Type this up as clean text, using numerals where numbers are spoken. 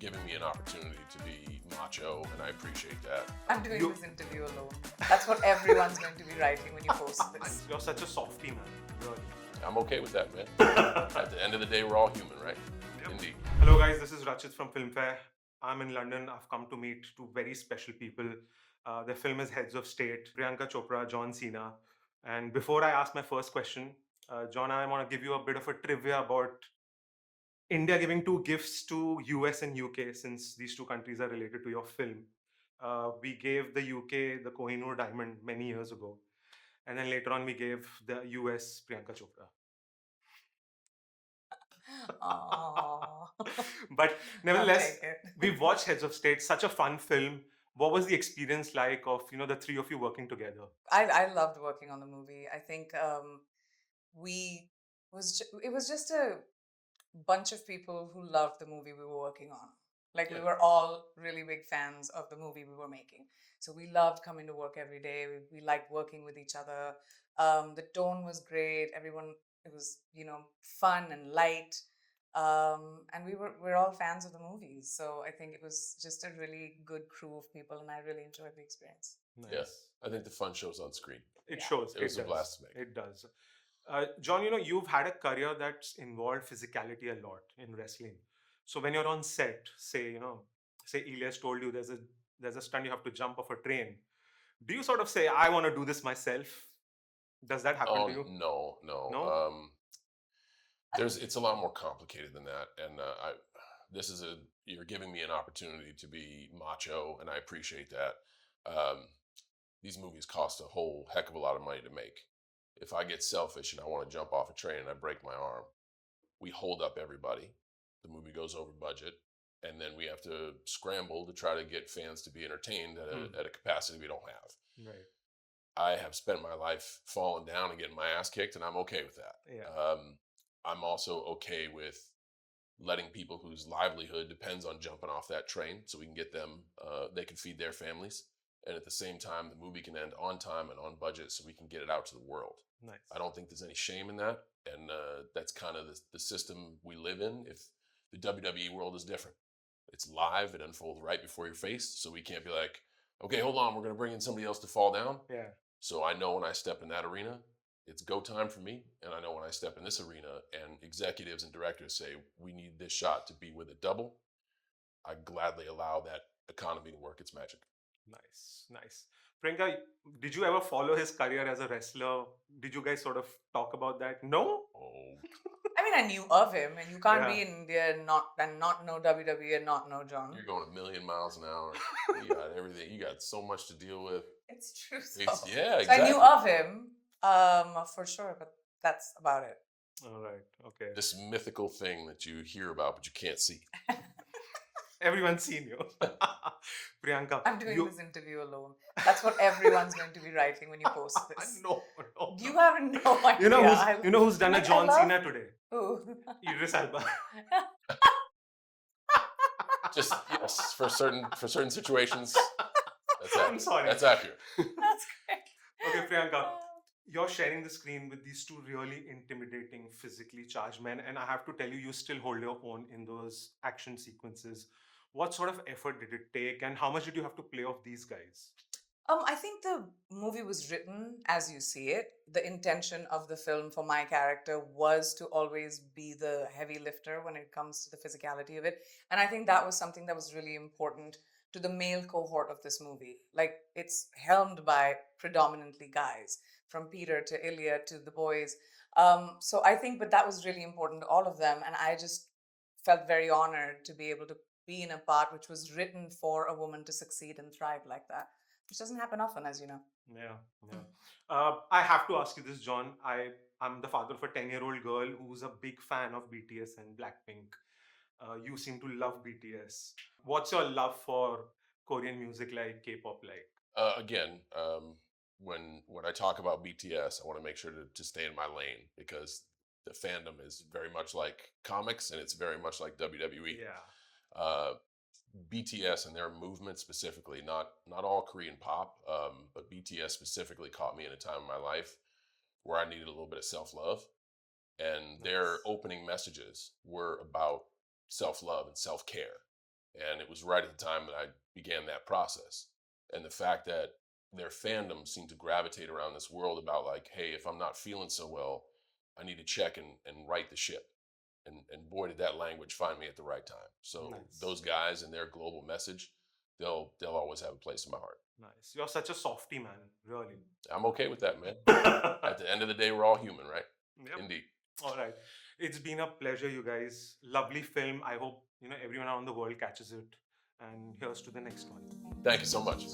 giving me an opportunity to be macho, and I appreciate that. I'm doing this interview alone. That's what everyone's going to be writing when you post this. You're such a softie, man. Really. I'm okay with that, man. At the end of the day, we're all human, right? Yep. Indeed. Hello, guys. This is Rachit from Filmfare. I'm in London. I've come to meet two very special people. Their film is Heads of State, Priyanka Chopra, John Cena. And before I ask my first question, John, I want to give you a bit of a trivia about India giving two gifts to US and UK, since these two countries are related to your film. We gave the UK the Kohinoor Diamond many years ago. And then later on, we gave the US Priyanka Chopra. Aww. But nevertheless, I'll take it. we've watched Heads of State, such a fun film. What was the experience like of the three of you working together? I loved working on the movie. I think it was just a bunch of people who loved the movie we were working on. Like we Yeah. were all really big fans of the movie we were making. So we loved coming to work every day. We liked working with each other. The tone was great. Everyone, it was, fun and light. And we're all fans of the movies. So I think it was just a really good crew of people, and I really enjoyed the experience. Nice. Yeah, I think the fun shows on screen. It Yeah. shows. It was a does. blast to make. It does. John, you've had a career that's involved physicality a lot in wrestling. So when you're on set, say Elias told you there's a stunt you have to jump off a train. Do you sort of say, I want to do this myself? Does that happen to you? No. No? It's a lot more complicated than that, and you're giving me an opportunity to be macho, and I appreciate that. These movies cost a whole heck of a lot of money to make. If I get selfish and I want to jump off a train and I break my arm, we hold up everybody. The movie goes over budget, and then we have to scramble to try to get fans to be entertained at a capacity we don't have. Right. I have spent my life falling down and getting my ass kicked, and I'm okay with that. Yeah. I'm also okay with letting people whose livelihood depends on jumping off that train so we can get them, they can feed their families. And at the same time, the movie can end on time and on budget so we can get it out to the world. Nice. I don't think there's any shame in that. And that's kind of the system we live in. If the WWE world is different, it's live, it unfolds right before your face. So we can't be like, okay, hold on, we're going to bring in somebody else to fall down. Yeah. So I know when I step in that arena, it's go time for me. And I know when I step in this arena and executives and directors say, we need this shot to be with a double, I gladly allow that economy to work its magic. Nice. Priyanka, did you ever follow his career as a wrestler? Did you guys sort of talk about that? No? Oh, I mean, I knew of him, and you can't Yeah. be in India and not know WWE and not know John. you're going a million miles an hour. You got everything. You got so much to deal with. It's true. So. Yeah, So exactly. I knew of him, for sure, but that's about it. All right. Okay. This mythical thing that you hear about but you can't see. Everyone's seen you. Priyanka. I'm doing this interview alone. That's what everyone's going to be writing when you post this. No. You have no idea. You know who's done a Like, I John love- Cena today? Who? Idris Elba. Just yes, for certain situations. I'm sorry. That's accurate. That's great. Okay, Priyanka. You're sharing the screen with these two really intimidating, physically charged men, and I have to tell you, you still hold your own in those action sequences. What sort of effort did it take, and how much did you have to play off these guys? I think the movie was written as you see it. The intention of the film for my character was to always be the heavy lifter when it comes to the physicality of it. And I think that was something that was really important to the male cohort of this movie. Like, it's helmed by predominantly guys, from Peter to Ilya to the boys. So I think, but that was really important to all of them. And I just felt very honored to be able to be in a part which was written for a woman to succeed and thrive like that, which doesn't happen often, as you know. Yeah. I have to ask you this, John. I'm the father of a 10-year-old girl who's a big fan of BTS and Blackpink. You seem to love BTS. What's your love for Korean music like, K-pop like? Again, when I talk about BTS, I want to make sure to stay in my lane because the fandom is very much like comics and it's very much like WWE. Yeah. BTS and their movement specifically, not all Korean pop, but BTS specifically caught me in a time in my life where I needed a little bit of self-love. And their Nice. opening messages were about self-love and self-care. And it was right at the time that I began that process. And the fact that their fandom seemed to gravitate around this world about like, hey, if I'm not feeling so well, I need to check and right the ship. And boy, did that language find me at the right time. So Nice. those guys and their global message, they'll always have a place in my heart. Nice. You're such a softy man, really. I'm okay with that, man. At Yep. the end of the day, we're all human, right? Indeed. All right. It's been a pleasure, you guys. Lovely film. I hope everyone around the world catches it. And here's to the next one. Thank you so much.